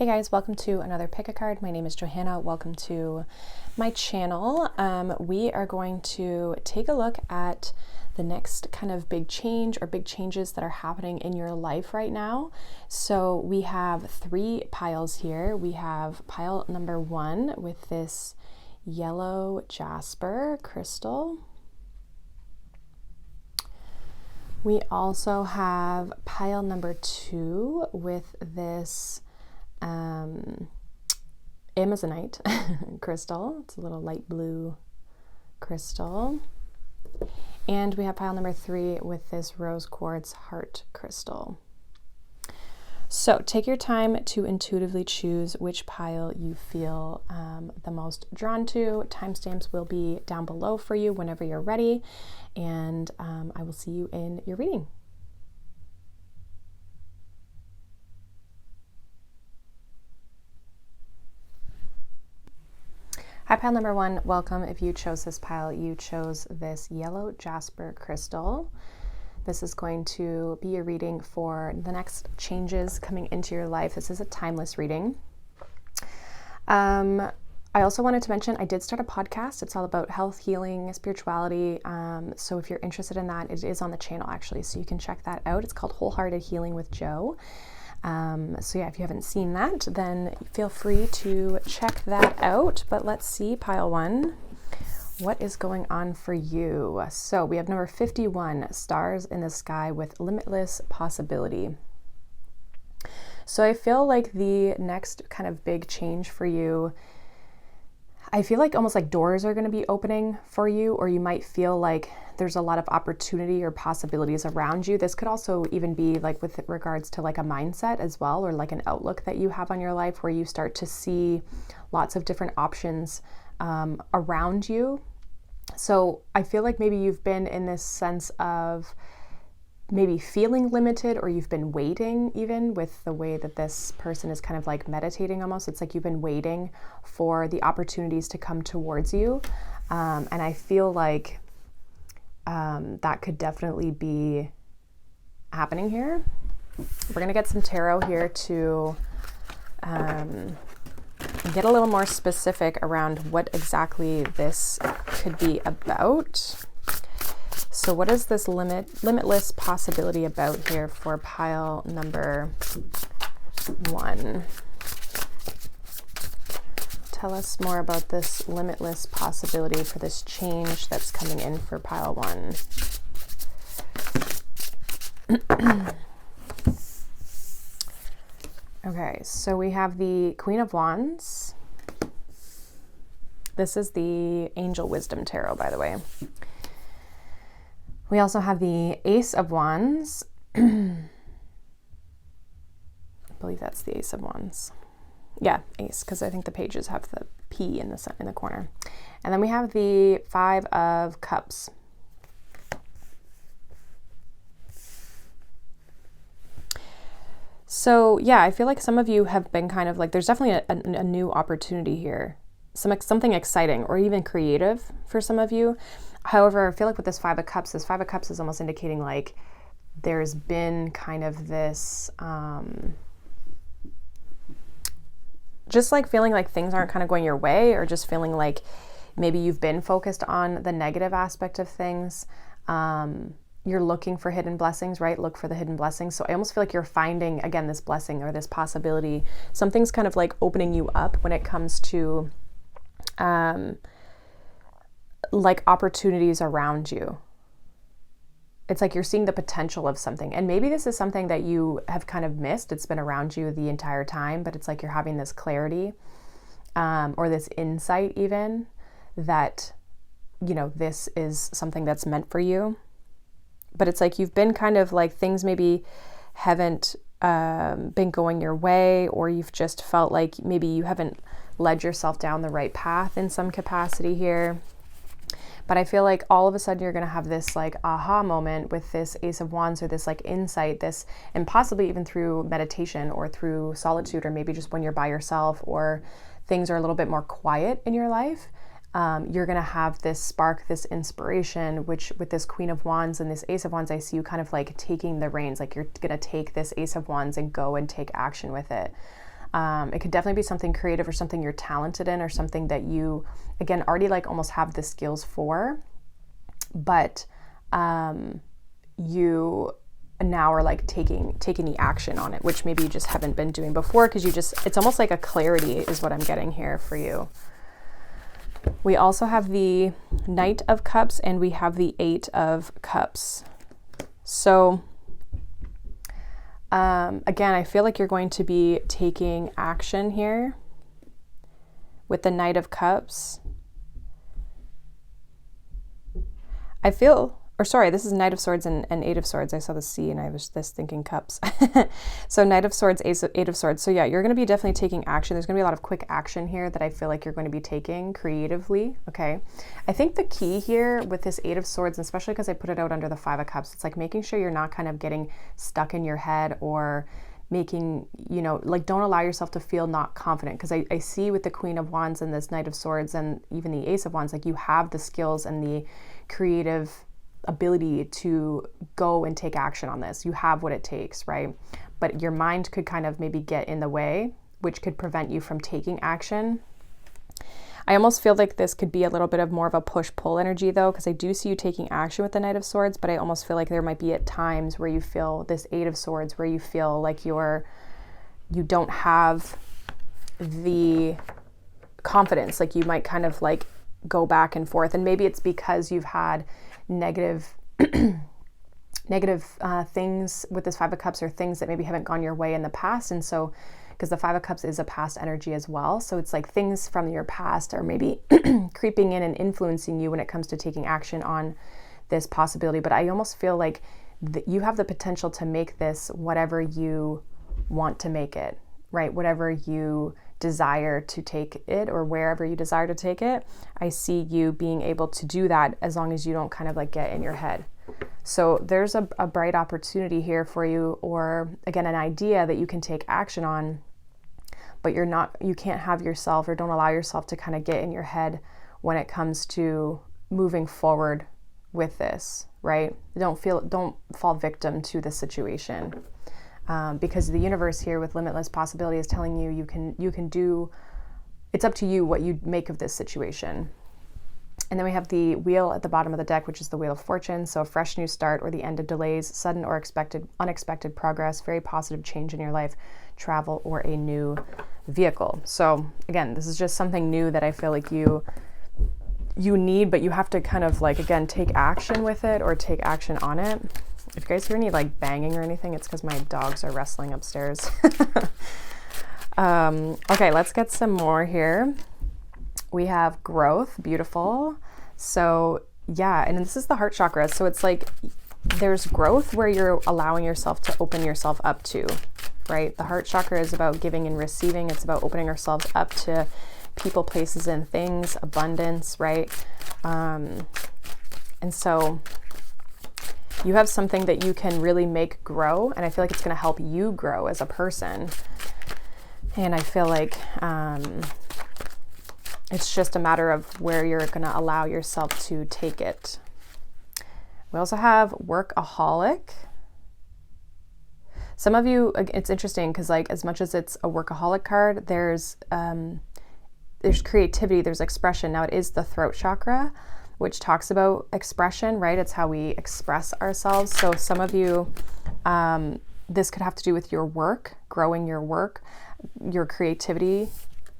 Hey guys, welcome to another pick a card. My name is Johanna. Welcome to my channel. We are going to take a look at the next kind of big change or big changes that are happening in your life right now. So we have three piles here. We have pile number 1 with this yellow jasper crystal. We also have pile number 2 with this Amazonite crystal. It's a little light blue crystal. And we have pile number 3 with this rose quartz heart crystal. So take your time to intuitively choose which pile you feel the most drawn to. Timestamps will be down below for you whenever you're ready, and I will see you in your reading. Hi, pile number 1, welcome. If you chose this pile, you chose this yellow jasper crystal. This is going to be a reading for the next changes coming into your life. This is a timeless reading. I also wanted to mention I did start a podcast. It's all about health, healing, spirituality. So if you're interested in that, it is on the channel actually, so you can check that out. It's called Wholehearted Healing with Jo. So yeah, if you haven't seen that, then feel free to check that out. But let's see, pile 1, what is going on for you? So we have number 51, stars in the sky with limitless possibility. So I feel like the next kind of big change for you, I feel like almost like doors are going to be opening for you, or you might feel like there's a lot of opportunity or possibilities around you. This could also even be like with regards to like a mindset as well, or like an outlook that you have on your life, where you start to see lots of different options around you. So I feel like maybe you've been in this sense of maybe feeling limited, or you've been waiting, even with the way that this person is kind of like meditating almost. It's like you've been waiting for the opportunities to come towards you. And I feel like that could definitely be happening here. We're going to get some tarot here to get a little more specific around what exactly this could be about. So what is this limitless possibility about here for pile number 1? Tell us more about this limitless possibility for this change that's coming in for pile 1. Okay, so we have the Queen of Wands. This is the Angel Wisdom Tarot, by the way. We also have the Ace of Wands. I believe that's the Ace of Wands. Yeah, Ace, because I think the pages have the P in the corner. And then we have the 5 of Cups. So yeah, I feel like some of you have been kind of like, there's definitely a new opportunity here. Something exciting or even creative for some of you. However, I feel like with this 5 of Cups is almost indicating like there's been kind of this, just like feeling like things aren't kind of going your way, or just feeling like maybe you've been focused on the negative aspect of things. You're looking for hidden blessings, right? Look for the hidden blessings. So I almost feel like you're finding, again, this blessing or this possibility. Something's kind of like opening you up when it comes to like opportunities around you. It's like you're seeing the potential of something. And maybe this is something that you have kind of missed. It's been around you the entire time, but it's like you're having this clarity or this insight even that, you know, this is something that's meant for you. But it's like you've been kind of like things maybe haven't been going your way, or you've just felt like maybe you haven't led yourself down the right path in some capacity here. But I feel like all of a sudden you're going to have this like aha moment with this Ace of Wands, or this like insight, this, and possibly even through meditation or through solitude, or maybe just when you're by yourself or things are a little bit more quiet in your life. You're going to have this spark, this inspiration, which with this Queen of Wands and this Ace of Wands, I see you kind of like taking the reins, like you're going to take this Ace of Wands and go and take action with it. It could definitely be something creative or something you're talented in or something that you, again, already like almost have the skills for, but you now are like taking the action on it, which maybe you just haven't been doing before because it's almost like a clarity is what I'm getting here for you. We also have the Knight of Cups and we have the Eight of Cups. So again, I feel like you're going to be taking action here with the Knight of Cups. This is Knight of Swords and Eight of Swords. I saw the C and I was just thinking cups. So Knight of Swords, Eight of Swords. So yeah, you're going to be definitely taking action. There's going to be a lot of quick action here that I feel like you're going to be taking creatively. Okay. I think the key here with this Eight of Swords, and especially because I put it out under the Five of Cups, it's like making sure you're not kind of getting stuck in your head or making, like don't allow yourself to feel not confident. Because I see with the Queen of Wands and this Knight of Swords and even the Ace of Wands, like you have the skills and the creative ability to go and take action on this. You have what it takes, right? But your mind could kind of maybe get in the way, which could prevent you from taking action. I almost feel like this could be a little bit of more of a push-pull energy though, because I do see you taking action with the Knight of Swords, but I almost feel like there might be at times where you feel this Eight of Swords, where you feel like you don't have the confidence, like you might kind of like go back and forth. And maybe it's because you've had negative things with this Five of Cups, or things that maybe haven't gone your way in the past. And so, because the Five of Cups is a past energy as well. So it's like things from your past are maybe creeping in and influencing you when it comes to taking action on this possibility. But I almost feel like you have the potential to make this whatever you want to make it, right? Whatever you desire to take it, or wherever you desire to take it. I see you being able to do that as long as you don't kind of like get in your head. So there's a bright opportunity here for you, or again, an idea that you can take action on, but you can't have yourself, or don't allow yourself to kind of get in your head when it comes to moving forward with this, right? Don't fall victim to the situation. Because the universe here with limitless possibility is telling you you can do, it's up to you what you make of this situation. And then we have the Wheel at the bottom of the deck, which is the Wheel of Fortune. So a fresh new start or the end of delays, sudden or unexpected progress, very positive change in your life, travel, or a new vehicle. So again, this is just something new that I feel like you need, but you have to kind of like, again, take action with it or take action on it. If you guys hear any like banging or anything, it's because my dogs are wrestling upstairs. Okay, let's get some more here. We have growth, beautiful. So yeah, and this is the heart chakra. So it's like there's growth where you're allowing yourself to open yourself up to, right? The heart chakra is about giving and receiving. It's about opening ourselves up to people, places, and things, abundance, right? And so you have something that you can really make grow, and I feel like it's going to help you grow as a person. And I feel like it's just a matter of where you're going to allow yourself to take it. We also have workaholic. Some of you, it's interesting because like as much as it's a workaholic card, there's creativity, there's expression. Now it is the throat chakra, which talks about expression, right? It's how we express ourselves. So some of you, this could have to do with your work, growing your work, your creativity.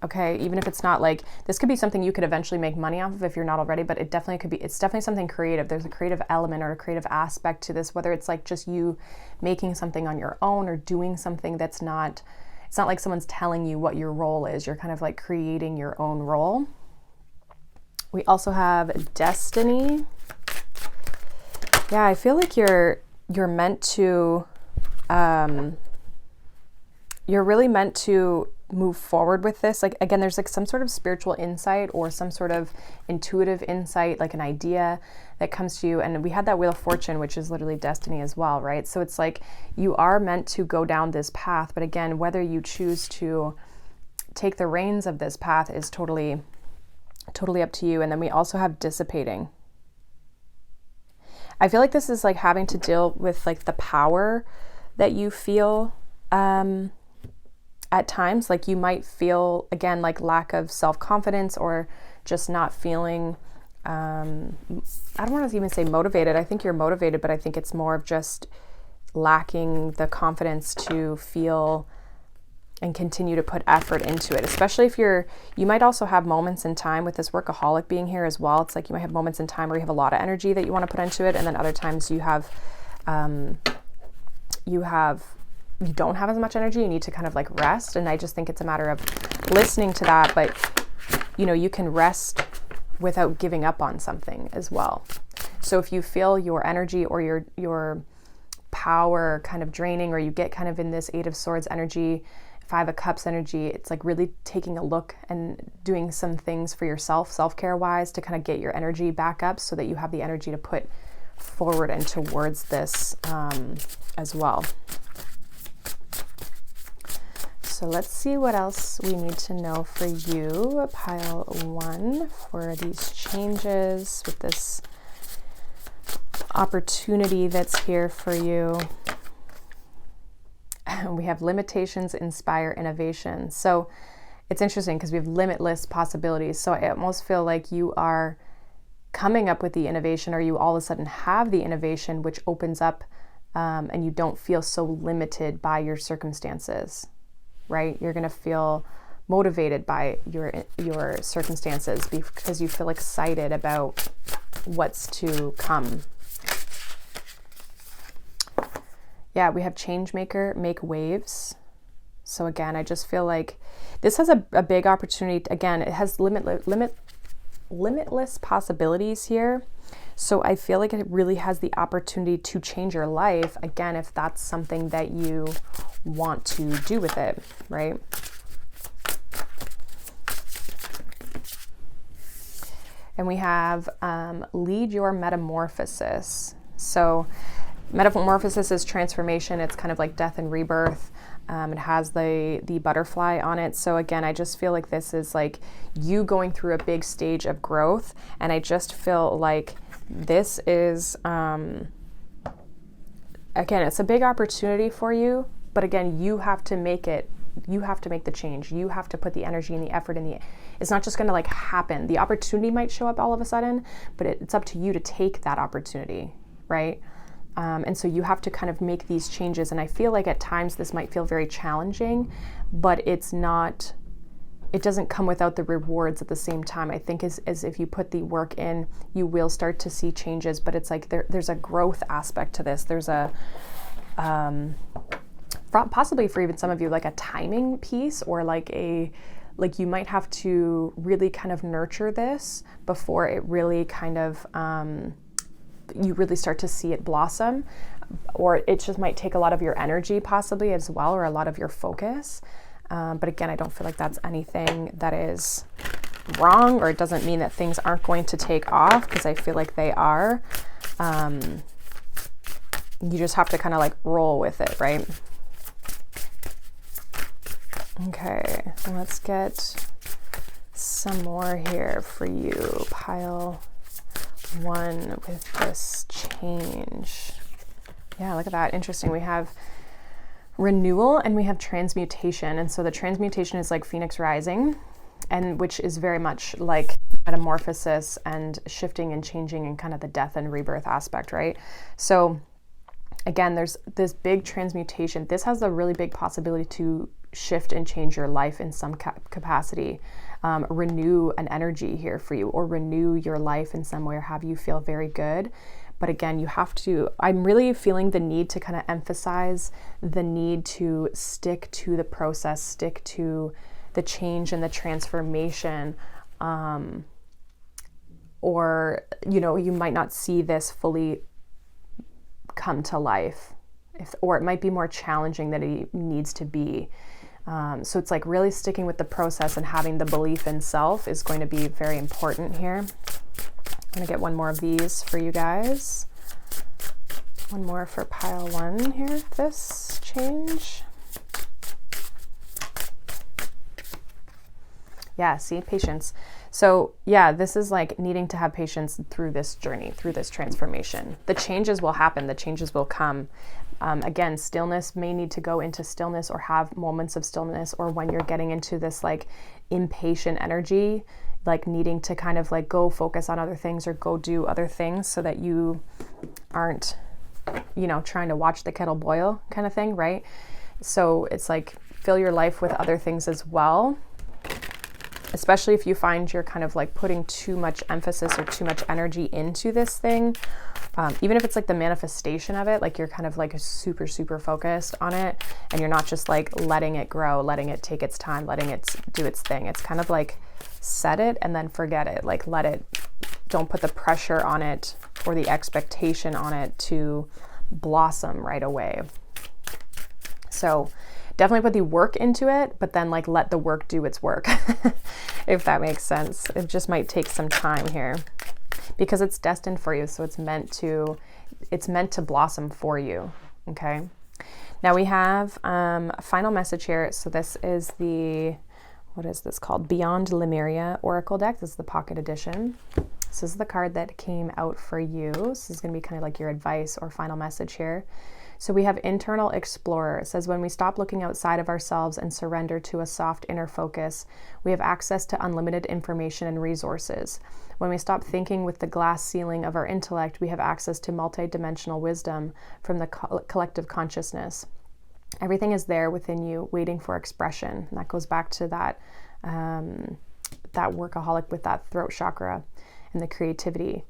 Okay, even if it's not like, this could be something you could eventually make money off of if you're not already, but it definitely could be, it's definitely something creative. There's a creative element or a creative aspect to this, whether it's like just you making something on your own or doing something that's not, it's not like someone's telling you what your role is. You're kind of like creating your own role. We also have destiny. Yeah, I feel like you're meant to, you're really meant to move forward with this. Like, again, there's like some sort of spiritual insight or some sort of intuitive insight, like an idea that comes to you. And we had that Wheel of Fortune, which is literally destiny as well, right? So it's like you are meant to go down this path. But again, whether you choose to take the reins of this path is totally up to you. And then we also have dissipating. I feel like this is like having to deal with like the power that you feel at times, like you might feel, again, like lack of self-confidence or just not feeling, I don't want to even say motivated. I think you're motivated, but I think it's more of just lacking the confidence to feel and continue to put effort into it, especially if you might also have moments in time with this workaholic being here as well. It's like you might have moments in time where you have a lot of energy that you want to put into it, and then other times you don't have as much energy. You need to kind of like rest, and I just think it's a matter of listening to that. But you can rest without giving up on something as well. So if you feel your energy or your power kind of draining, or you get kind of in this Eight of Swords energy, Five of Cups energy, it's like really taking a look and doing some things for yourself, self-care wise, to kind of get your energy back up so that you have the energy to put forward and towards this as well. So let's see what else we need to know for you, pile 1, for these changes with this opportunity that's here for you. We have limitations inspire innovation. So it's interesting because we have limitless possibilities. So I almost feel like you are coming up with the innovation, or you all of a sudden have the innovation, which opens up and you don't feel so limited by your circumstances, right? You're going to feel motivated by your circumstances because you feel excited about what's to come. Yeah, we have change maker, make waves. So again, I just feel like this has a big opportunity. Again, it has limitless possibilities here. So I feel like it really has the opportunity to change your life, again, if that's something that you want to do with it, right? And we have lead your metamorphosis. So metamorphosis is transformation. It's kind of like death and rebirth. It has the butterfly on it. So again, I just feel like this is like you going through a big stage of growth. And I just feel like this is, again, it's a big opportunity for you. But again, you have to make it. You have to make the change. You have to put the energy and the effort in it's not just going to like happen. The opportunity might show up all of a sudden, but it's up to you to take that opportunity, right? And so you have to kind of make these changes. And I feel like at times this might feel very challenging, but it doesn't come without the rewards at the same time. I think as if you put the work in, you will start to see changes, but it's like there's a growth aspect to this. There's a, possibly for even some of you, like a timing piece, or like you might have to really kind of nurture this before it really kind of, you really start to see it blossom, or it just might take a lot of your energy possibly as well, or a lot of your focus. But again, I don't feel like that's anything that is wrong, or it doesn't mean that things aren't going to take off, because I feel like they are. You just have to kind of like roll with it, right? Okay, let's get some more here for you. Pile 1 with this change. Yeah, look at that. Interesting. We have renewal and we have transmutation. And so the transmutation is like Phoenix rising, and which is very much like metamorphosis and shifting and changing and kind of the death and rebirth aspect, right? So again, there's this big transmutation. This has a really big possibility to shift and change your life in some capacity. Renew an energy here for you, or renew your life in some way, or have you feel very good. But again, you have to, I'm really feeling the need to kind of emphasize the need to stick to the process, stick to the change and the transformation. Or, you might not see this fully come to life, or it might be more challenging than it needs to be. So it's like really sticking with the process and having the belief in self is going to be very important here. I'm going to get one more of these for you guys. One more for pile 1 here, this change. Yeah, see, patience. So yeah, this is like needing to have patience through this journey, through this transformation. The changes will happen, the changes will come. Again, stillness may need to go into stillness or have moments of stillness, or when you're getting into this like impatient energy, like needing to kind of like go focus on other things or go do other things so that you aren't, you know, trying to watch the kettle boil kind of thing, right? So it's like fill your life with other things as well, especially if you find you're kind of like putting too much emphasis or too much energy into this thing. Even if it's like the manifestation of it, like you're kind of like super, super focused on it and you're not just like letting it grow, letting it take its time, letting it do its thing. It's kind of like set it and then forget it. Like let it, don't put the pressure on it or the expectation on it to blossom right away. So definitely put the work into it, but then like let the work do its work, if that makes sense. It just might take some time here because it's destined for you. So it's meant to blossom for you. Okay. Now we have a final message here. So this is the, what is this called? Beyond Lemuria Oracle deck. This is the pocket edition. This is the card that came out for you. This is going to be kind of like your advice or final message here. So we have Internal Explorer. It says, when we stop looking outside of ourselves and surrender to a soft inner focus, we have access to unlimited information and resources. When we stop thinking with the glass ceiling of our intellect, we have access to multidimensional wisdom from the collective consciousness. Everything is there within you, waiting for expression. And that goes back to that, that workaholic with that throat chakra and the creativity.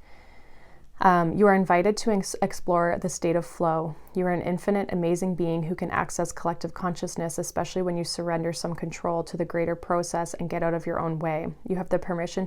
You are invited to explore the state of flow. You are an infinite, amazing being who can access collective consciousness, especially when you surrender some control to the greater process and get out of your own way. You have the permission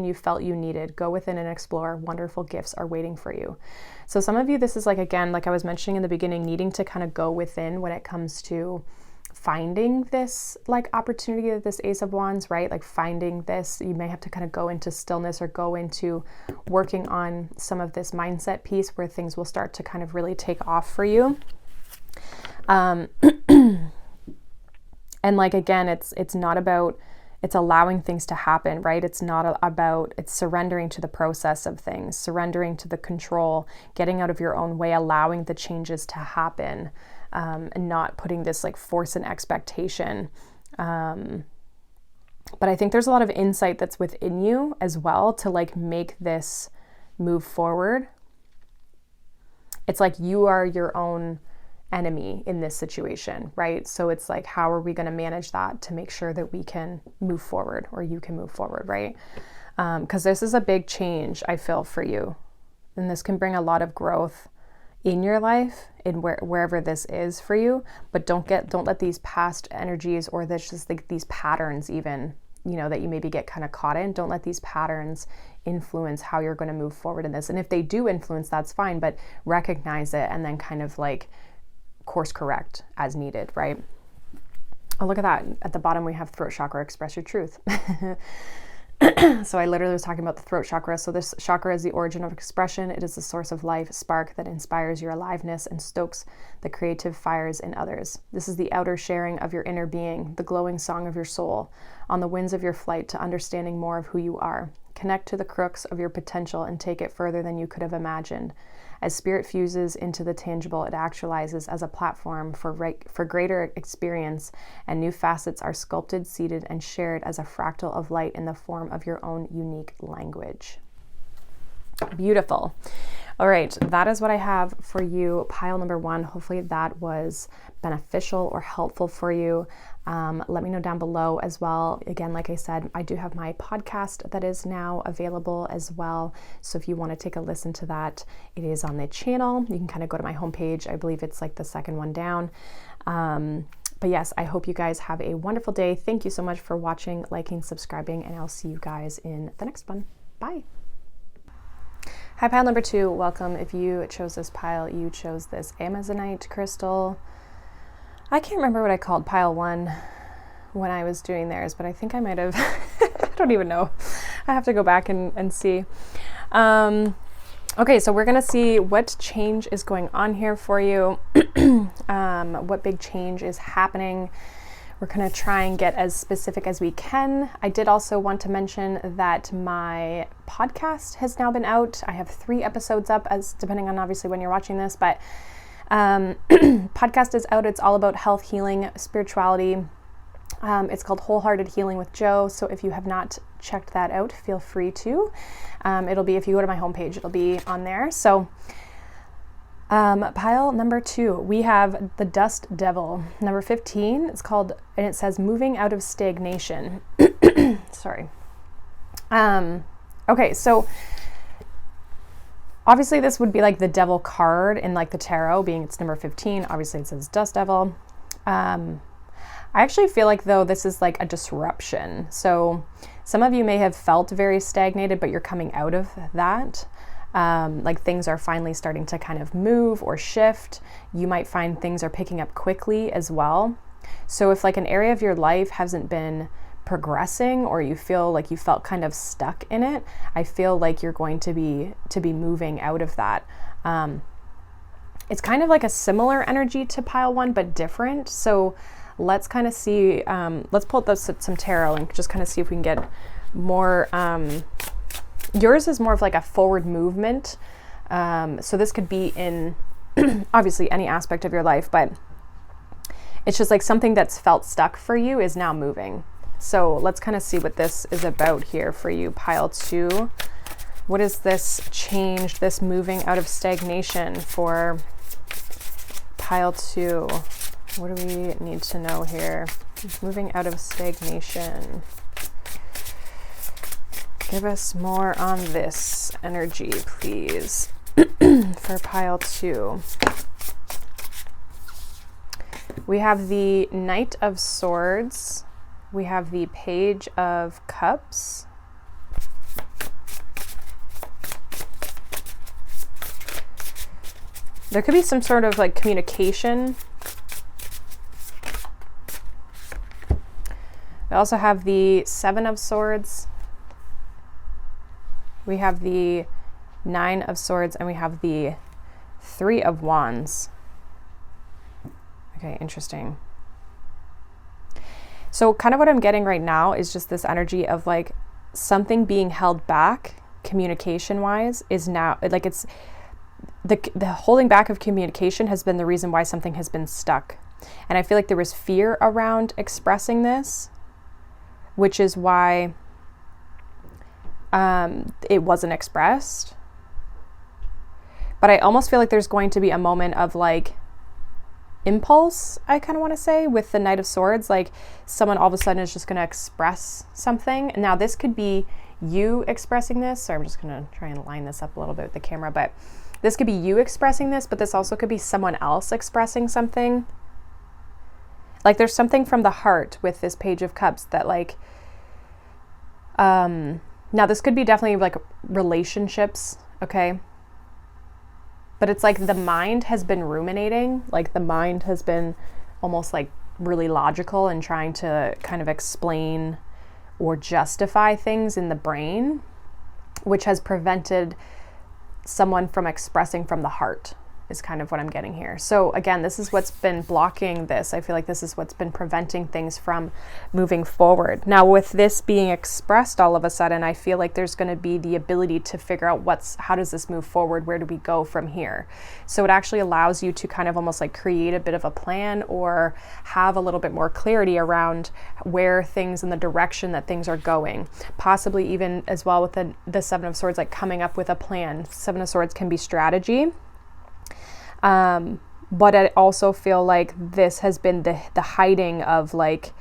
you felt you needed. Go within and explore. Wonderful gifts are waiting for you. So some of you, this is like, again, like I was mentioning in the beginning, needing to kind of go within when it comes to finding this like opportunity of this Ace of Wands, right? Like finding this, you may have to kind of go into stillness or go into working on some of this mindset piece where things will start to kind of really take off for you. And like, again, it's not about, it's allowing things to happen, right? It's not about, it's surrendering to the process of things, surrendering to the control, getting out of your own way, allowing the changes to happen. And not putting this like force and expectation. But I think there's a lot of insight that's within you as well to like make this move forward. It's like you are your own enemy in this situation, right? So it's like, how are we going to manage that to make sure that we can move forward, or you can move forward, right? Because this is a big change, I feel, for you. And this can bring a lot of growth in your life, in wherever this is for you, but don't let these past energies or this just like these patterns, even, you know, that you maybe get kind of caught in, don't let these patterns influence how you're going to move forward in this. And if they do influence, that's fine, but recognize it and then kind of like course correct as needed, right? Oh, look at that. At the bottom we have throat chakra, express your truth. So I literally was talking about the throat chakra. So this chakra is the origin of expression. It is the source of life, spark that inspires your aliveness and stokes the creative fires in others. This is the outer sharing of your inner being, the glowing song of your soul, on the winds of your flight to understanding more of who you are. Connect to the crux of your potential and take it further than you could have imagined. As spirit fuses into the tangible, it actualizes as a platform for greater experience, and new facets are sculpted, seeded, and shared as a fractal of light in the form of your own unique language. Beautiful. All right, that is what I have for you, pile number 1. Hopefully that was beneficial or helpful for you. Let me know down below as well. Again, like I said, I do have my podcast that is now available as well. So if you want to take a listen to that, it is on the channel. You can kind of go to my homepage. I believe it's like the second one down. But yes, I hope you guys have a wonderful day. Thank you so much for watching, liking, subscribing, and I'll see you guys in the next one. Bye. Hi, pile number 2. Welcome. If you chose this pile, you chose this Amazonite crystal. I can't remember what I called pile 1 when I was doing theirs, but I think I might have. I don't even know. I have to go back and see. Okay, so we're going to see what change is going on here for you. What big change is happening We're going to try and get as specific as we can. I did also want to mention that my podcast has now been out. I have 3 episodes up, as depending on obviously when you're watching this, but podcast is out. It's all about health, healing, spirituality. It's called Wholehearted Healing with Jo. So if you have not checked that out, feel free to. It'll be, if you go to my homepage, it'll be on there. So pile number 2, we have the Dust Devil. Number 15, it's called, and it says moving out of stagnation. Sorry. Okay, so obviously this would be like the devil card in like the tarot, being it's number 15. Obviously it says Dust Devil. I actually feel like though this is like a disruption. So some of you may have felt very stagnated, but you're coming out of that. Like things are finally starting to kind of move or shift. You might find things are picking up quickly as well. So if like an area of your life hasn't been progressing, or you feel like you felt kind of stuck in it, I feel like you're going to be moving out of that. It's kind of like a similar energy to pile 1, but different. So let's kind of see, let's pull up some tarot and just kind of see if we can get more, yours is more of like a forward movement. So this could be in obviously any aspect of your life, but it's just like something that's felt stuck for you is now moving. So let's kind of see what this is about here for you, pile 2. What is this change, this moving out of stagnation for pile 2? What do we need to know here? Moving out of stagnation. Give us more on this energy, please, for pile 2. We have the Knight of Swords. We have the Page of Cups. There could be some sort of like communication. We also have the 7 of Swords. We have the 9 of Swords, and we have the 3 of Wands. Okay, interesting. So kind of what I'm getting right now is just this energy of like something being held back communication wise is now like it's the holding back of communication has been the reason why something has been stuck. And I feel like there was fear around expressing this, which is why it wasn't expressed. But I almost feel like there's going to be a moment of like impulse, I kind of want to say, with the Knight of Swords, like someone all of a sudden is just going to express something. Now this could be you expressing this, so I'm just going to try and line this up a little bit with the camera, but this could be you expressing this, but this also could be someone else expressing something. Like there's something from the heart with this Page of Cups that like, now this could be definitely like relationships, okay? But it's like the mind has been ruminating, like the mind has been almost like really logical and trying to kind of explain or justify things in the brain, which has prevented someone from expressing from the heart, is kind of what I'm getting here. So again, this is what's been blocking this. I feel like this is what's been preventing things from moving forward. Now with this being expressed all of a sudden, I feel like there's going to be the ability to figure out how does this move forward? Where do we go from here? So it actually allows you to kind of almost like create a bit of a plan or have a little bit more clarity around where things in the direction that things are going. Possibly even as well with the 7 of Swords, like coming up with a plan. 7 of Swords can be strategy. But I also feel like this has been the hiding of like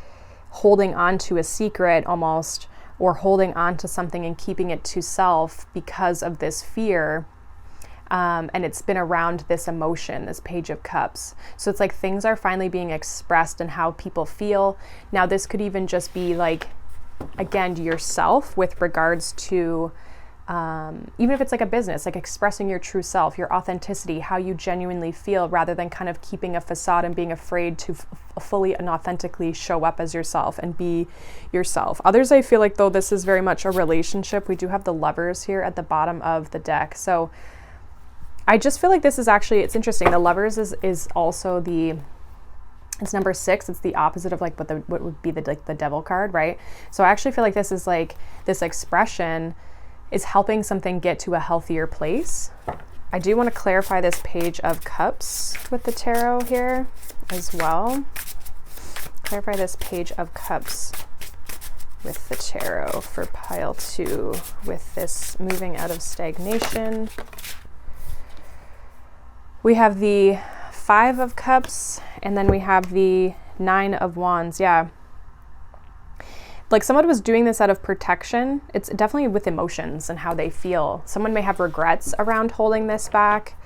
holding on to a secret almost, or holding on to something and keeping it to self because of this fear. And it's been around this emotion, this Page of Cups. So it's like things are finally being expressed and how people feel. Now this could even just be like, again, to yourself with regards to even if it's like a business, like expressing your true self, your authenticity, how you genuinely feel, rather than kind of keeping a facade and being afraid to fully and authentically show up as yourself and be yourself. Others, I feel like though this is very much a relationship. We do have the Lovers here at the bottom of the deck. So I just feel like this is actually, it's interesting. The Lovers is also the It's number 6. It's the opposite of like what would be the devil card, right? So I actually feel like this is like this expression is helping something get to a healthier place. I do want to clarify this Page of Cups with the tarot here as well. Clarify this Page of Cups with the tarot for pile 2 with this moving out of stagnation. We have the 5 of Cups, and then we have the 9 of Wands. Yeah. Like someone was doing this out of protection. It's definitely with emotions and how they feel. Someone may have regrets around holding this back.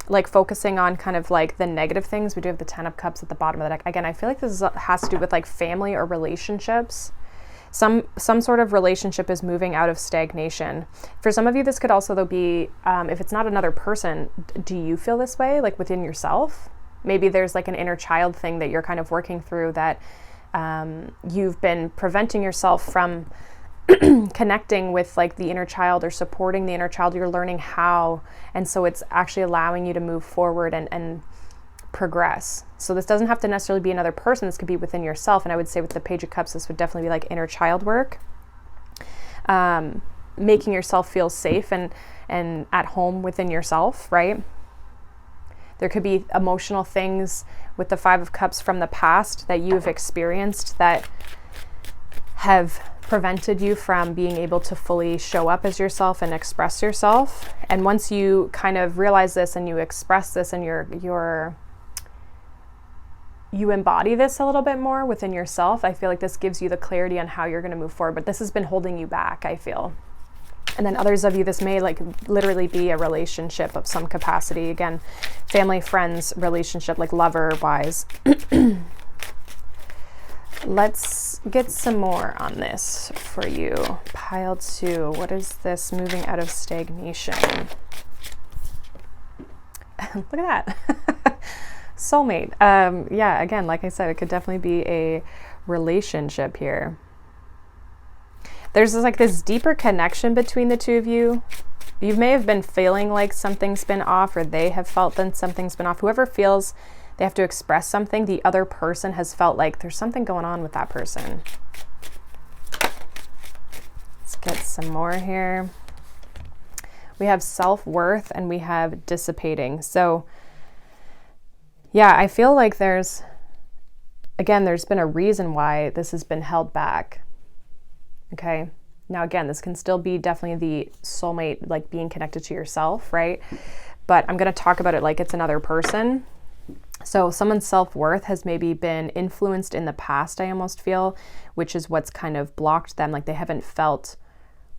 Like focusing on kind of like the negative things. We do have the 10 of Cups at the bottom of the deck. Again, I feel like this has to do with like family or relationships. Some sort of relationship is moving out of stagnation. For some of you, this could also though be, if it's not another person, do you feel this way, like within yourself? Maybe there's like an inner child thing that you're kind of working through that you've been preventing yourself from connecting with like the inner child or supporting the inner child. You're learning how, and so it's actually allowing you to move forward and progress. So this doesn't have to necessarily be another person. This could be within yourself. And I would say with the Page of Cups, this would definitely be like inner child work, making yourself feel safe and at home within yourself, right? There could be emotional things with the 5 of Cups from the past that you've experienced that have prevented you from being able to fully show up as yourself and express yourself. And once you kind of realize this and you express this and you embody this a little bit more within yourself, I feel like this gives you the clarity on how you're going to move forward. But this has been holding you back, I feel. And then others of you, this may like literally be a relationship of some capacity. Again, family, friends, relationship, like lover wise. Let's get some more on this for you. Pile 2. What is this moving out of stagnation? Look at that. Soulmate. Yeah, again, like I said, it could definitely be a relationship here. There's like this deeper connection between the two of you. You may have been feeling like something's been off, or they have felt that something's been off. Whoever feels they have to express something, the other person has felt like there's something going on with that person. Let's get some more here. We have self-worth and we have dissipating. So yeah, I feel like there's been a reason why this has been held back. Okay. Now, again, this can still be definitely the soulmate, like being connected to yourself, right? But I'm going to talk about it like it's another person. So someone's self-worth has maybe been influenced in the past, I almost feel, which is what's kind of blocked them. Like they haven't felt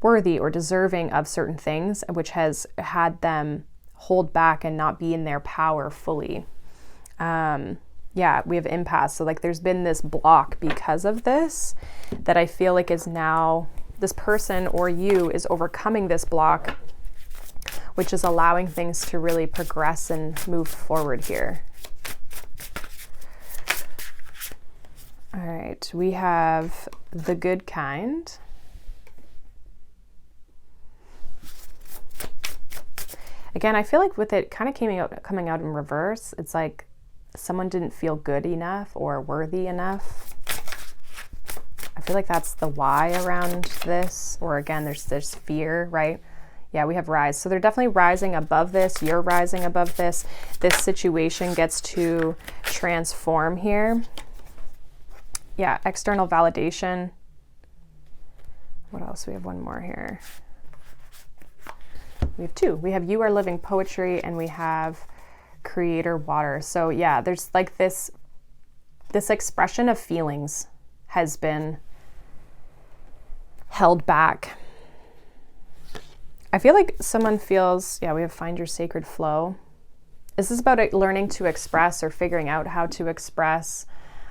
worthy or deserving of certain things, which has had them hold back and not be in their power fully. Yeah, we have impasse. So like there's been this block because of this that I feel like is now this person or you is overcoming this block, which is allowing things to really progress and move forward here. All right, we have the good kind. Again, I feel like with it kind of coming out in reverse, it's like someone didn't feel good enough or worthy enough. I feel like that's the why around this. Or again, there's this fear, right? Yeah, we have rise. So they're definitely rising above this. You're rising above this. This situation gets to transform here. Yeah, external validation. What else? We have one more here. We have 2. We have you are living poetry and we have creator water. So yeah, there's like this expression of feelings has been held back. I feel like someone feels, yeah, we have find your sacred flow. This is about learning to express or figuring out how to express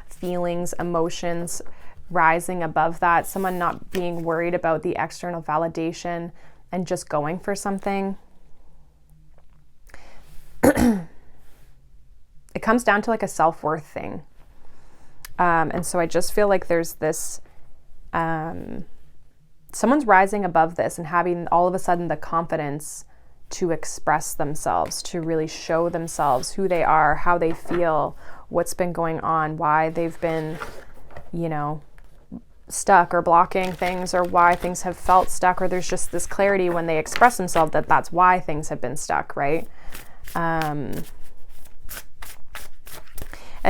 feelings, emotions, rising above that. Someone not being worried about the external validation and just going for something. It comes down to like a self-worth thing. And so I just feel like there's this, someone's rising above this and having all of a sudden the confidence to express themselves, to really show themselves who they are, how they feel, what's been going on, why they've been, you know, stuck or blocking things, or why things have felt stuck, or there's just this clarity when they express themselves that that's why things have been stuck, right? And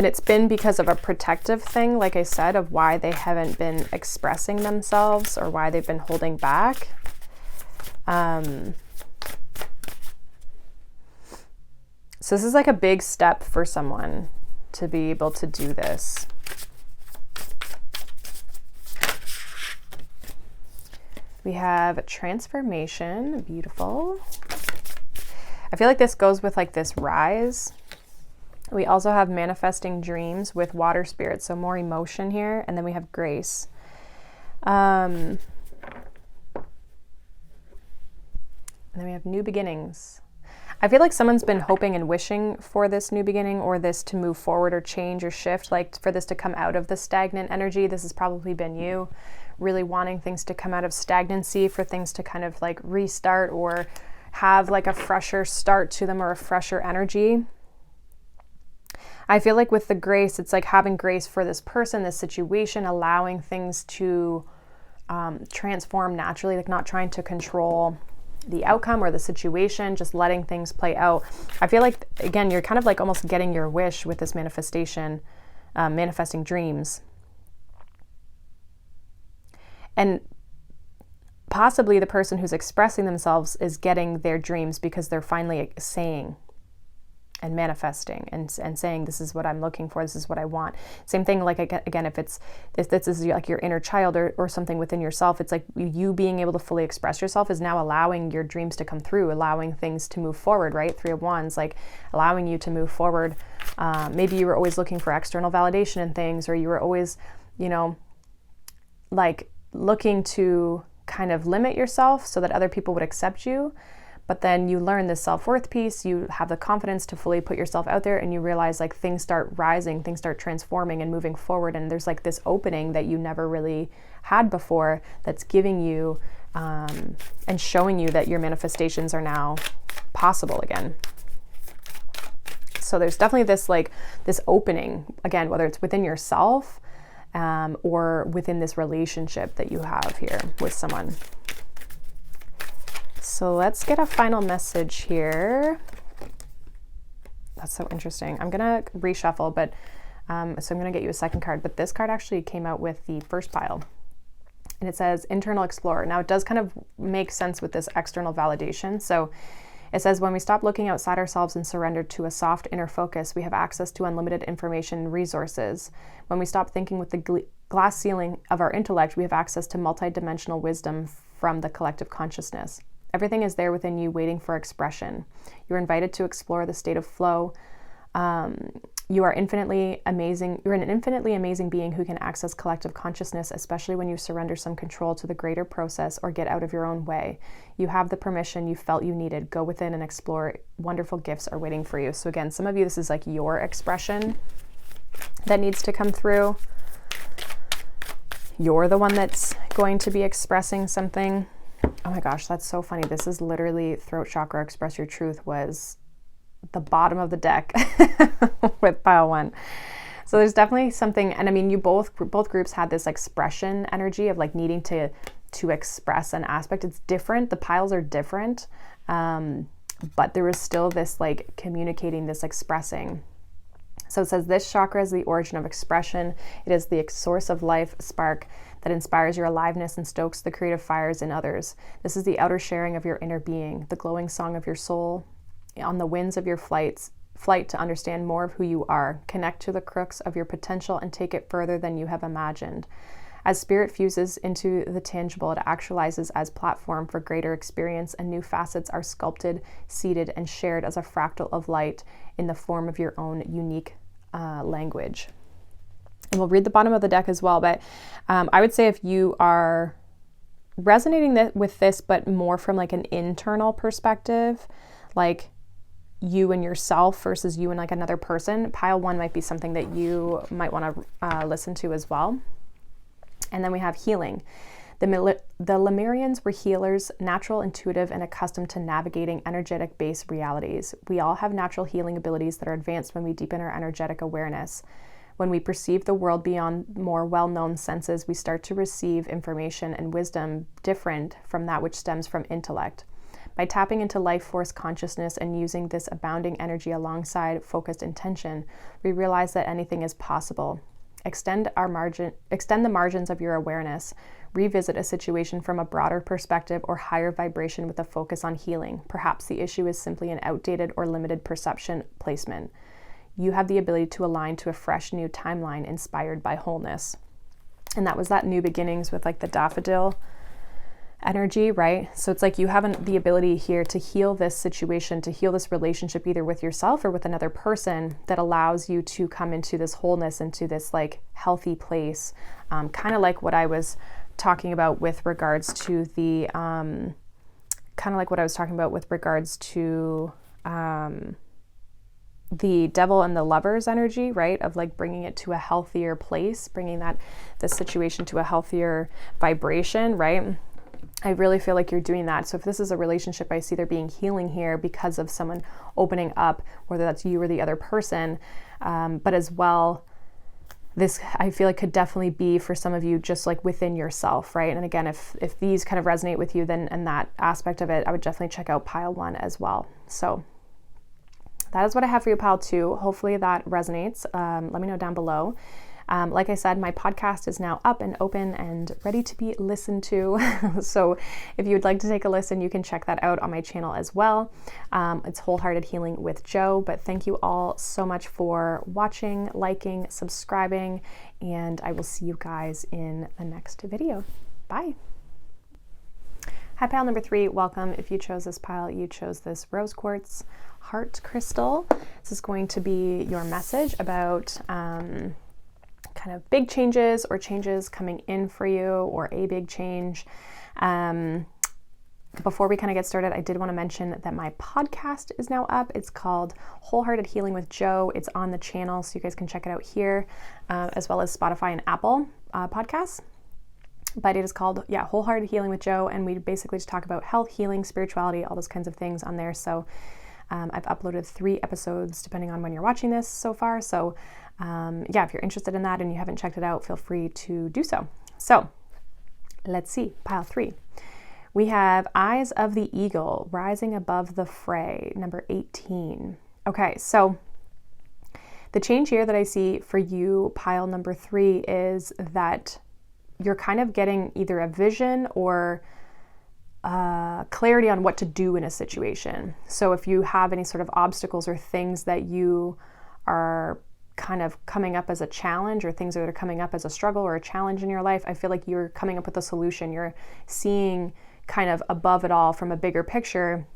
it's been because of a protective thing, like I said, of why they haven't been expressing themselves or why they've been holding back. So this is like a big step for someone to be able to do this. We have a transformation, beautiful. I feel like this goes with like this rise. We also have manifesting dreams with water spirits, so more emotion here. And then we have grace. And then we have new beginnings. I feel like someone's been hoping and wishing for this new beginning, or this to move forward or change or shift, like for this to come out of the stagnant energy. This has probably been you really wanting things to come out of stagnancy, for things to kind of like restart or have like a fresher start to them or a fresher energy. I feel like with the grace, it's like having grace for this person, this situation, allowing things to transform naturally, like not trying to control the outcome or the situation, just letting things play out. I feel like, again, you're kind of like almost getting your wish with this manifestation, manifesting dreams. And possibly the person who's expressing themselves is getting their dreams because they're finally saying and manifesting and saying, this is what I'm looking for, this is what I want. Same thing, like again, if this is like your inner child or something within yourself, it's like you being able to fully express yourself is now allowing your dreams to come through, allowing things to move forward, right? 3 of Wands, like allowing you to move forward. Maybe you were always looking for external validation in things, or you were always, you know, like looking to kind of limit yourself so that other people would accept you. But then you learn this self-worth piece, you have the confidence to fully put yourself out there, and you realize like things start rising, things start transforming and moving forward. And there's like this opening that you never really had before that's giving you and showing you that your manifestations are now possible again. So there's definitely this like this opening, again, whether it's within yourself or within this relationship that you have here with someone. So let's get a final message here. That's so interesting. I'm gonna reshuffle, but so I'm gonna get you a second card, but this card actually came out with the first pile. And it says Internal Explorer. Now it does kind of make sense with this external validation. So it says, when we stop looking outside ourselves and surrender to a soft inner focus, we have access to unlimited information and resources. When we stop thinking with the glass ceiling of our intellect, we have access to multidimensional wisdom from the collective consciousness. Everything is there within you, waiting for expression. You're invited to explore the state of flow. You are infinitely amazing. You're an infinitely amazing being who can access collective consciousness, especially when you surrender some control to the greater process or get out of your own way. You have the permission you felt you needed. Go within and explore. Wonderful gifts are waiting for you. So again, some of you, this is like your expression that needs to come through. You're the one that's going to be expressing something. Oh my gosh, that's so funny. This is literally throat chakra, express your truth, was the bottom of the deck with pile 1. So there's definitely something, and I mean, you both groups had this expression energy of like needing to express an aspect. It's different. The piles are different, but there is still this like communicating, this expressing. So it says this chakra is the origin of expression. It is the source of life spark that inspires your aliveness and stokes the creative fires in others. This is the outer sharing of your inner being, the glowing song of your soul on the winds of your flight to understand more of who you are. Connect to the crux of your potential and take it further than you have imagined. As spirit fuses into the tangible, it actualizes as platform for greater experience, and new facets are sculpted, seeded, and shared as a fractal of light in the form of your own unique language. And we'll read the bottom of the deck as well, but I would say if you are resonating with this, but more from like an internal perspective, like you and yourself versus you and like another person, pile 1 might be something that you might want to listen to as well. And then we have healing. The Lemurians were healers, natural, intuitive, and accustomed to navigating energetic-based realities. We all have natural healing abilities that are advanced when we deepen our energetic awareness. When we perceive the world beyond more well-known senses, we start to receive information and wisdom different from that which stems from intellect. By tapping into life force consciousness and using this abounding energy alongside focused intention, we realize that anything is possible. Extend the margins of your awareness. Revisit a situation from a broader perspective or higher vibration with a focus on healing. Perhaps the issue is simply an outdated or limited perception placement. You have the ability to align to a fresh new timeline inspired by wholeness. And that was that new beginnings with like the daffodil energy, right? So it's like you have the ability here to heal this situation, to heal this relationship either with yourself or with another person that allows you to come into this wholeness, into this like healthy place. Kind of like what I was talking about with regards to the, the devil and the lovers energy, right? Of like bringing it to a healthier place, bringing the situation to a healthier vibration, right? I really feel like you're doing that. So if this is a relationship, I see there being healing here because of someone opening up, whether that's you or the other person. But as well, this I feel like could definitely be for some of you just like within yourself, right? And again, if these kind of resonate with you, then and that aspect of it, I would definitely check out pile 1 as well. So that is what I have for you, pile 2. Hopefully that resonates. Let me know down below. Like I said, my podcast is now up and open and ready to be listened to. So if you would like to take a listen, you can check that out on my channel as well. It's Wholehearted Healing with Jo. But thank you all so much for watching, liking, subscribing, and I will see you guys in the next video. Bye. Hi, pile number 3. Welcome. If you chose this pile, you chose this rose quartz heart crystal. This is going to be your message about kind of big changes or changes coming in for you, or a big change. Before we kind of get started, I did want to mention that my podcast is now up. It's called Wholehearted Healing with Jo. It's on the channel, so you guys can check it out here, as well as Spotify and Apple podcasts. But it is called, Wholehearted Healing with Jo, and we basically just talk about health, healing, spirituality, all those kinds of things on there. So I've uploaded 3 episodes depending on when you're watching this so far. So if you're interested in that and you haven't checked it out, feel free to do so. So let's see, pile 3. We have Eyes of the Eagle, Rising Above the Fray, number 18. Okay, so the change here that I see for you, pile number 3, is that you're kind of getting either a vision or clarity on what to do in a situation. So if you have any sort of obstacles or things that you are kind of coming up as a challenge, or things that are coming up as a struggle or a challenge in your life, I feel like you're coming up with a solution. You're seeing kind of above it all from a bigger picture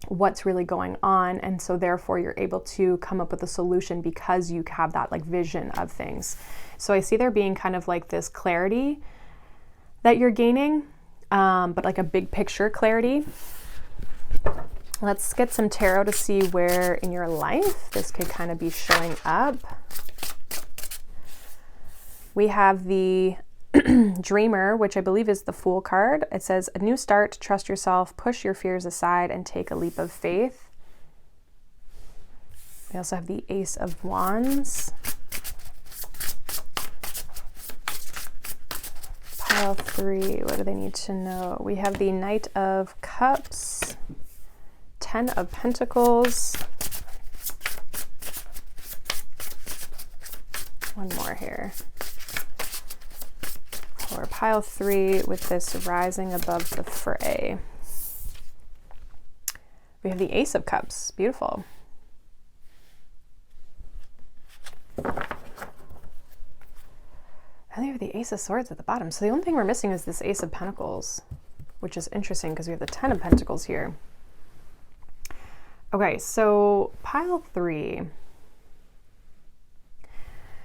what's really going on, and so therefore you're able to come up with a solution because you have that like vision of things. So I see there being kind of like this clarity that you're gaining, but like a big picture clarity. Let's get some tarot to see where in your life this could kind of be showing up. We have the Dreamer, which I believe is the Fool card. It says, a new start, trust yourself, push your fears aside, and take a leap of faith. We also have the Ace of Wands. Pile 3, what do they need to know? We have the Knight of Cups, 10 of Pentacles. One more here. For pile 3 with this Rising Above the Fray. We have the Ace of Cups. Beautiful. And we have the Ace of Swords at the bottom. So the only thing we're missing is this Ace of Pentacles, which is interesting because we have the 10 of Pentacles here. Okay, so pile 3.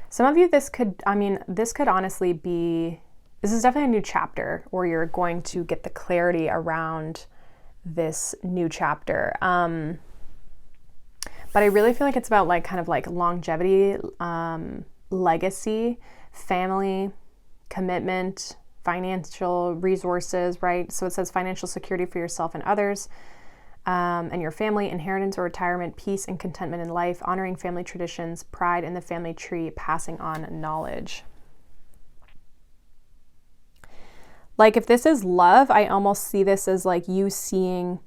Some of you, this could honestly be, this is definitely a new chapter, or you're going to get the clarity around this new chapter. But I really feel like it's about like kind of like longevity, legacy, family, commitment, financial resources, right? So it says financial security for yourself and others, and your family, inheritance or retirement, peace and contentment in life, honoring family traditions, pride in the family tree, passing on knowledge. Like if this is love, I almost see this as like you seeing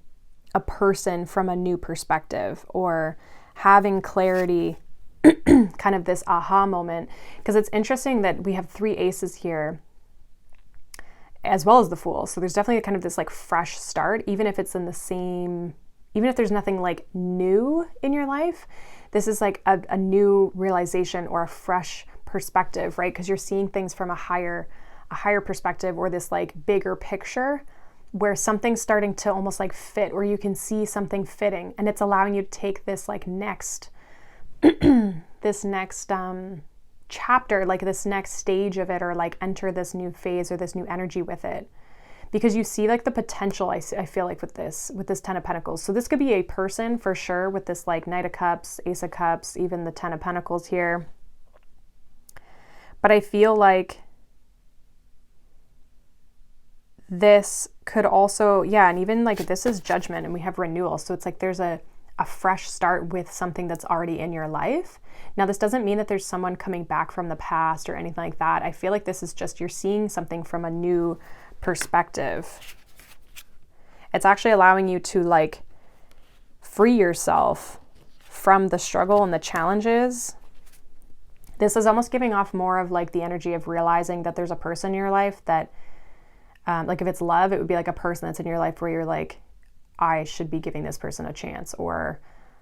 a person from a new perspective, or having clarity, kind of this aha moment. Because it's interesting that we have 3 aces here, as well as the Fool. So there's definitely kind of this like fresh start, even if it's in the same, even if there's nothing like new in your life, this is like a new realization or a fresh perspective, right? Because you're seeing things from a higher perspective, or this like bigger picture where something's starting to almost like fit, or you can see something fitting, and it's allowing you to take this like next this next chapter, like this next stage of it, or like enter this new phase or this new energy with it, because you see like the potential. I feel like with this 10 of Pentacles. So this could be a person for sure, with this like Knight of Cups, Ace of Cups, even the 10 of Pentacles here. But I feel like this could also, yeah, and even like this is Judgment, and we have renewal. So it's like there's a fresh start with something that's already in your life. Now, this doesn't mean that there's someone coming back from the past or anything like that. I feel like this is just you're seeing something from a new perspective. It's actually allowing you to like free yourself from the struggle and the challenges. This is almost giving off more of like the energy of realizing that there's a person in your life that, like if it's love, it would be like a person that's in your life where you're like, I should be giving this person a chance, or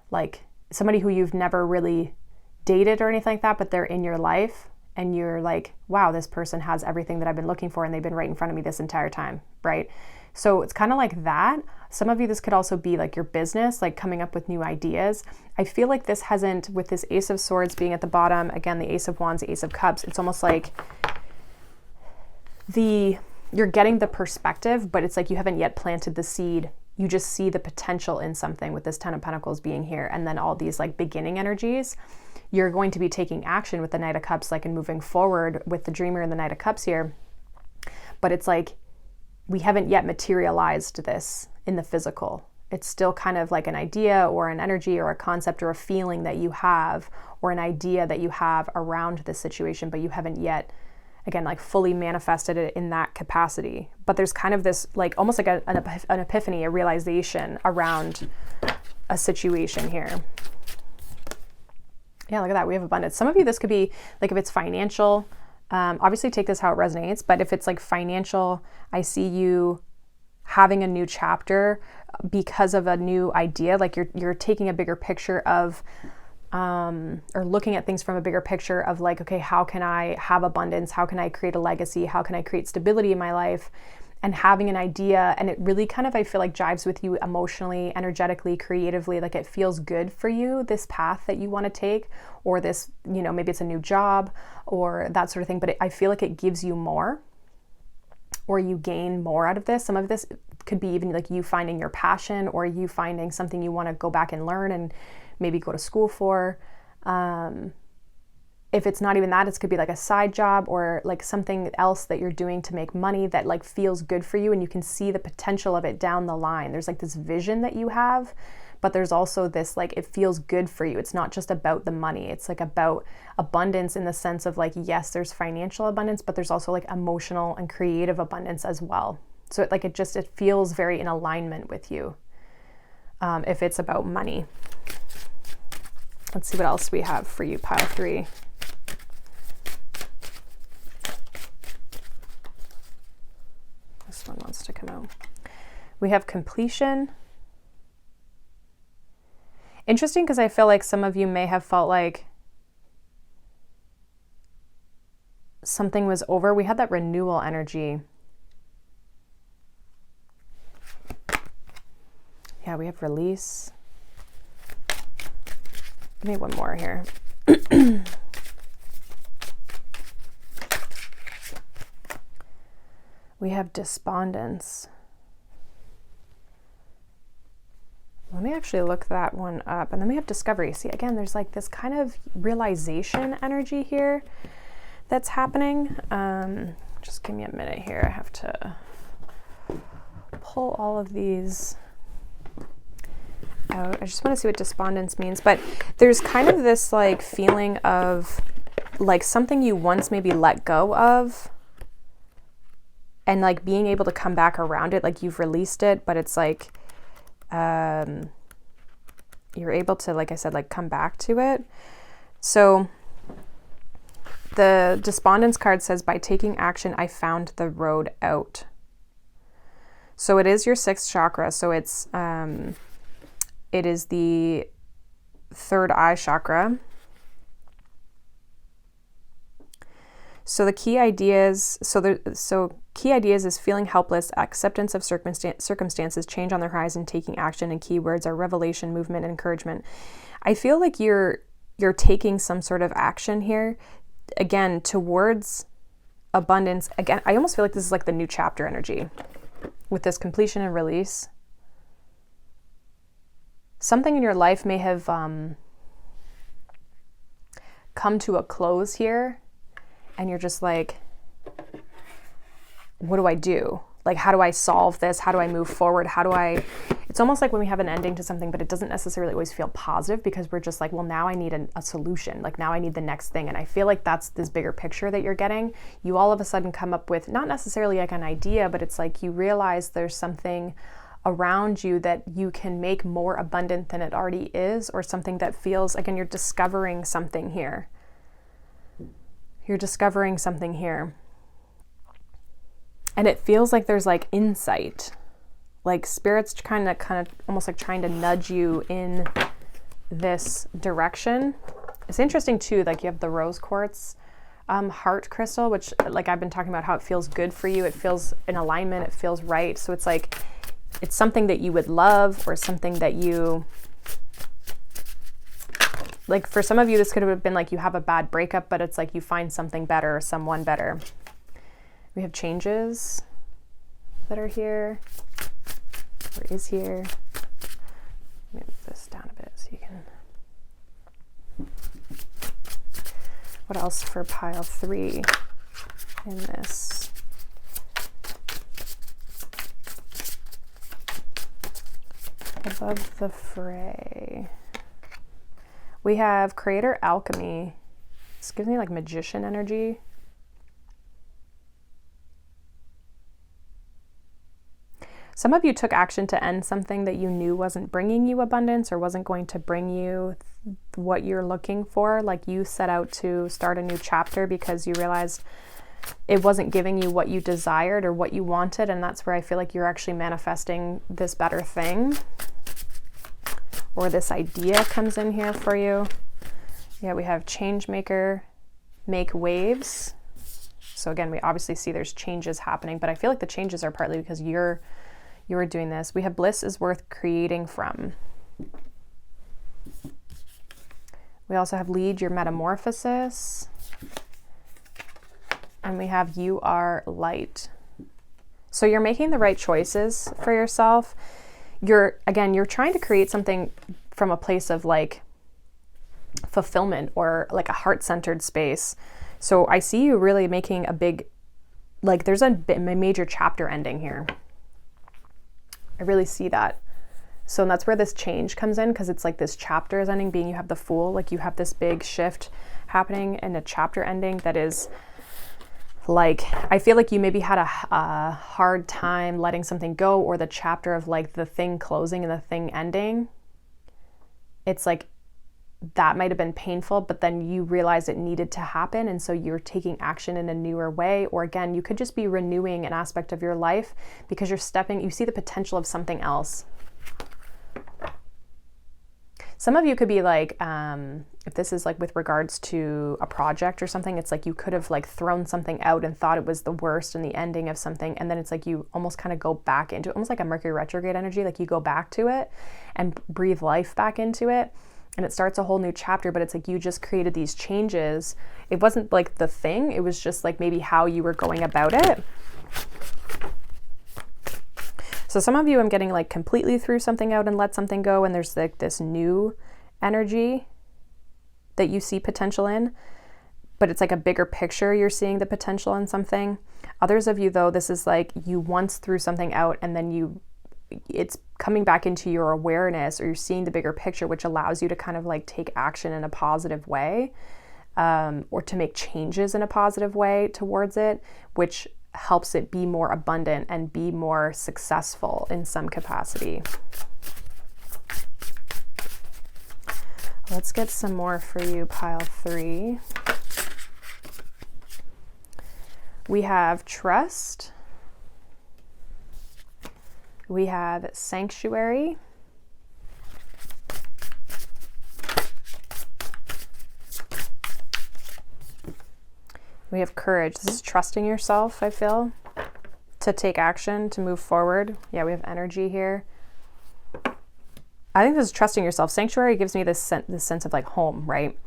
like somebody who you've never really dated or anything like that, but they're in your life and you're like, wow, this person has everything that I've been looking for, and they've been right in front of me this entire time, right? So it's kind of like that. Some of you, this could also be like your business, like coming up with new ideas. I feel like this hasn't, with this Ace of Swords being at the bottom, again, the Ace of Wands, the Ace of Cups, it's almost like you're getting the perspective, but it's like you haven't yet planted the seed. You just see the potential in something with this 10 of Pentacles being here, and then all these like beginning energies. You're going to be taking action with the Knight of Cups, like, and moving forward with the Dreamer and the Knight of Cups here. But it's like we haven't yet materialized this in the physical. It's still kind of like an idea or an energy or a concept or a feeling that you have, or an idea that you have around this situation, but you haven't yet, again, like fully manifested it in that capacity. But there's kind of this like almost like an epiphany, a realization around a situation here. Yeah, look at that. We have abundance. Some of you, this could be like if it's financial, obviously take this how it resonates, but if it's like financial, I see you having a new chapter because of a new idea. Like you're taking a bigger picture of, or looking at things from a bigger picture of like, okay, how can I have abundance? How can I create a legacy? How can I create stability in my life? And having an idea, and it really kind of, I feel like, jives with you emotionally, energetically, creatively. Like it feels good for you, this path that you want to take, or this, you know, maybe it's a new job or that sort of thing. But I feel like it gives you more, or you gain more out of this. Some of this could be even like you finding your passion, or you finding something you want to go back and learn and maybe go to school for. If it's not even that, it could be like a side job, or like something else that you're doing to make money that like feels good for you, and you can see the potential of it down the line. There's like this vision that you have, but there's also this like, it feels good for you. It's not just about the money. It's like about abundance in the sense of like, yes, there's financial abundance, but there's also like emotional and creative abundance as well. So it feels very in alignment with you, if it's about money. Let's see what else we have for you, pile 3. This one wants to come out. We have completion. Interesting, because I feel like some of you may have felt like something was over. We had that renewal energy. Yeah, we have release. Give me one more here. We have despondence. Let me actually look that one up. And then we have discovery. See, again, there's like this kind of realization energy here that's happening. Just give me a minute here. I have to pull all of these out. I just want to see what despondence means. But there's kind of this like feeling of like something you once maybe let go of, and like being able to come back around it, like you've released it, but it's like you're able to, like I said, like come back to it. So the despondence card says, by taking action, I found the road out. So it is your 6th chakra. So it is the 3rd eye chakra. So the key ideas, key ideas is feeling helpless, acceptance of circumstances, change on the horizon, taking action, and keywords are revelation, movement, and encouragement. I feel like you're taking some sort of action here, again, towards abundance. Again, I almost feel like this is like the new chapter energy with this completion and release. Something in your life may have come to a close here, and you're just like, what do I do? Like, how do I solve this? How do I move forward? It's almost like when we have an ending to something, but it doesn't necessarily always feel positive, because we're just like, well, now I need a solution. Like, now I need the next thing. And I feel like that's this bigger picture that you're getting. You all of a sudden come up with not necessarily like an idea, but it's like you realize there's something around you that you can make more abundant than it already is, or something that feels, again, you're discovering something here. You're discovering something here. And it feels like there's like insight, like spirit's kind of almost like trying to nudge you in this direction. It's interesting too, like you have the rose quartz heart crystal, which, like I've been talking about, how it feels good for you. It feels in alignment. It feels right. So it's like, it's something that you would love, or something that you, like for some of you, this could have been like you have a bad breakup, but it's like you find something better or someone better. We have changes that are here, or is here. Let me move this down a bit so you can. What else for pile 3 in this? Above the fray. We have creator alchemy. This gives me like magician energy. Some of you took action to end something that you knew wasn't bringing you abundance, or wasn't going to bring you what you're looking for. Like you set out to start a new chapter because you realized it wasn't giving you what you desired or what you wanted. And that's where I feel like you're actually manifesting this better thing, or this idea comes in here for you. Yeah, we have change maker, make waves. So again, we obviously see there's changes happening, but I feel like the changes are partly because you're doing this. We have bliss is worth creating from. We also have lead your metamorphosis. And we have you are light. So you're making the right choices for yourself. You're trying to create something from a place of like fulfillment, or like a heart-centered space. So I see you really making a big, like there's a major chapter ending here. I really see that. So that's where this change comes in, because it's like this chapter is ending, being you have the Fool, like you have this big shift happening and a chapter ending that is like, I feel like you maybe had a hard time letting something go, or the chapter of like the thing closing and the thing ending. It's like that might have been painful, but then you realized it needed to happen. And so you're taking action in a newer way. Or again, you could just be renewing an aspect of your life because you see the potential of something else. Some of you could be like, if this is like with regards to a project or something, it's like you could have like thrown something out and thought it was the worst and the ending of something. And then it's like you almost kind of go back into it, almost like a Mercury retrograde energy. Like you go back to it and breathe life back into it. And it starts a whole new chapter, but it's like you just created these changes. It wasn't like the thing, it was just like maybe how you were going about it. So some of you, I'm getting like completely threw something out and let something go, and there's like this new energy that you see potential in. but it's like a bigger picture. You're seeing the potential in something. Others of you, though, this is like you once threw something out and then it's coming back into your awareness, or you're seeing the bigger picture, which allows you to kind of like take action in a positive way, or to make changes in a positive way towards it, which helps it be more abundant and be more successful in some capacity. Let's get some more for you, pile 3. We have trust. We have sanctuary. We have courage. This is trusting yourself, I feel, to take action, to move forward. Yeah, we have energy here. I think this is trusting yourself. Sanctuary gives me this sense of like home, right?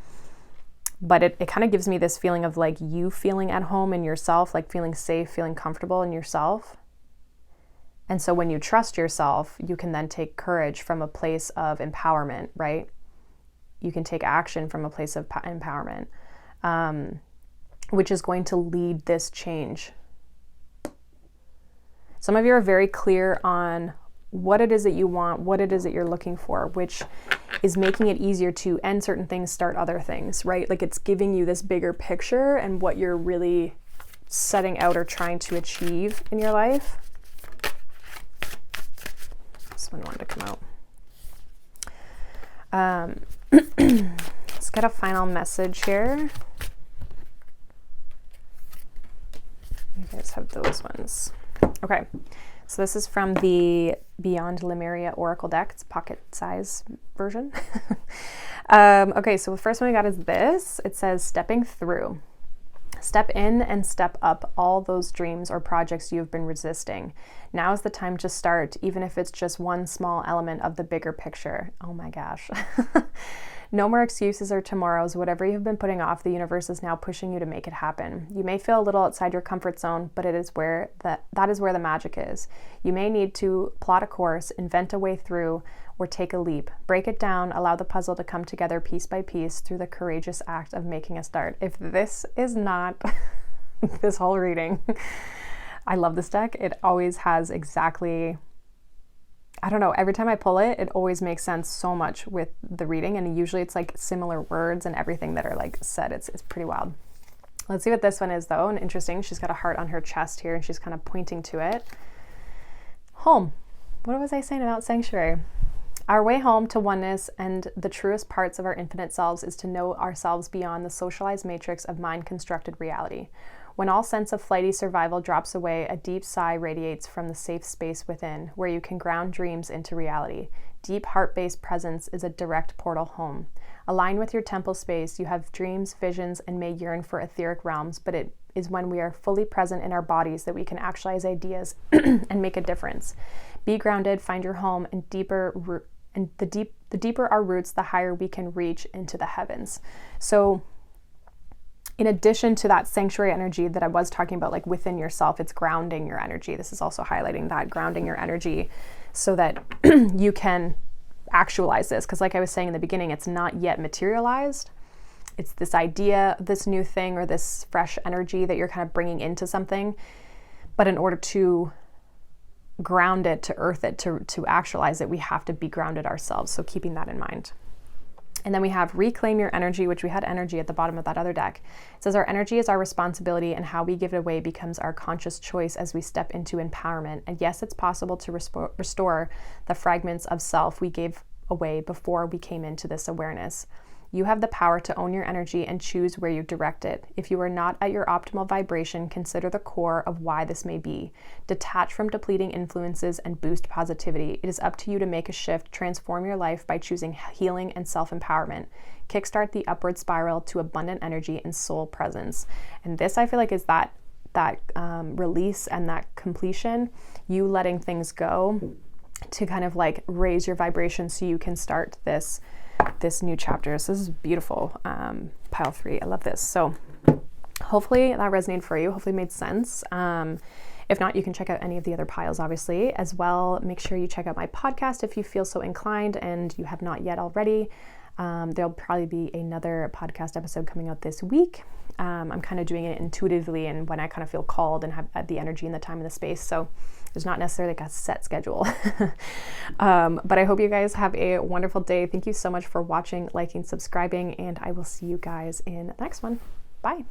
But it kind of gives me this feeling of like you feeling at home in yourself, like feeling safe, feeling comfortable in yourself. And so when you trust yourself, you can then take courage from a place of empowerment, right? You can take action from a place of empowerment, which is going to lead this change. Some of you are very clear on what it is that you want, what it is that you're looking for, which is making it easier to end certain things, start other things, right? Like it's giving you this bigger picture and what you're really setting out or trying to achieve in your life. This one wanted to come out. Let's get a final message here. You guys have those ones. Okay, so this is from the Beyond Lemuria Oracle deck. It's pocket size version. Okay, so the first one we got is this. It says, stepping through. Step in and step up all those dreams or projects you've been resisting. Now is the time to start, even if it's just one small element of the bigger picture. Oh my gosh. No more excuses or tomorrows. Whatever you've been putting off, the universe is now pushing you to make it happen. You may feel a little outside your comfort zone, but it is where that is where the magic is. You may need to plot a course, invent a way through, or take a leap. Break it down, allow the puzzle to come together piece by piece through the courageous act of making a start. If this is not this whole reading, I love this deck. It always has exactly, I don't know, every time I pull it, it always makes sense so much with the reading, and usually it's like similar words and everything that are like said. It's pretty wild. Let's see what this one is though, and interesting. She's got a heart on her chest here and she's kind of pointing to it. Home. What was I saying about sanctuary? Our way home to oneness and the truest parts of our infinite selves is to know ourselves beyond the socialized matrix of mind-constructed reality. When all sense of flighty survival drops away, a deep sigh radiates from the safe space within, where you can ground dreams into reality. Deep heart-based presence is a direct portal home. Align with your temple space. You have dreams, visions, and may yearn for etheric realms, but it is when we are fully present in our bodies that we can actualize ideas and make a difference. Be grounded, find your home, and the deeper our roots, the higher we can reach into the heavens. So in addition to that sanctuary energy that I was talking about, like within yourself, it's grounding your energy. This is also highlighting that, grounding your energy so that you can actualize this. Because like I was saying in the beginning, it's not yet materialized. It's this idea, this new thing, or this fresh energy that you're kind of bringing into something. But in order to ground it, to earth it, to actualize it, we have to be grounded ourselves. So keeping that in mind. And then we have reclaim your energy, which we had energy at the bottom of that other deck. It says our energy is our responsibility, and how we give it away becomes our conscious choice as we step into empowerment. And yes, it's possible to restore the fragments of self we gave away before we came into this awareness. You have the power to own your energy and choose where you direct it. If you are not at your optimal vibration, consider the core of why this may be. Detach from depleting influences and boost positivity. It is up to you to make a shift, transform your life by choosing healing and self-empowerment. Kickstart the upward spiral to abundant energy and soul presence. And this, I feel like, is that release and that completion, you letting things go to kind of like raise your vibration so you can start this new chapter. So this is beautiful. Pile 3, I love this. So hopefully that resonated for you, hopefully made sense. If not, you can check out any of the other piles, obviously, as well. Make sure you check out my podcast if you feel so inclined and you have not yet already. There'll probably be another podcast episode coming out this week. I'm kind of doing it intuitively and when I kind of feel called and have the energy and the time and the space. So there's not necessarily like a set schedule. But I hope you guys have a wonderful day. Thank you so much for watching, liking, subscribing, and I will see you guys in the next one. Bye.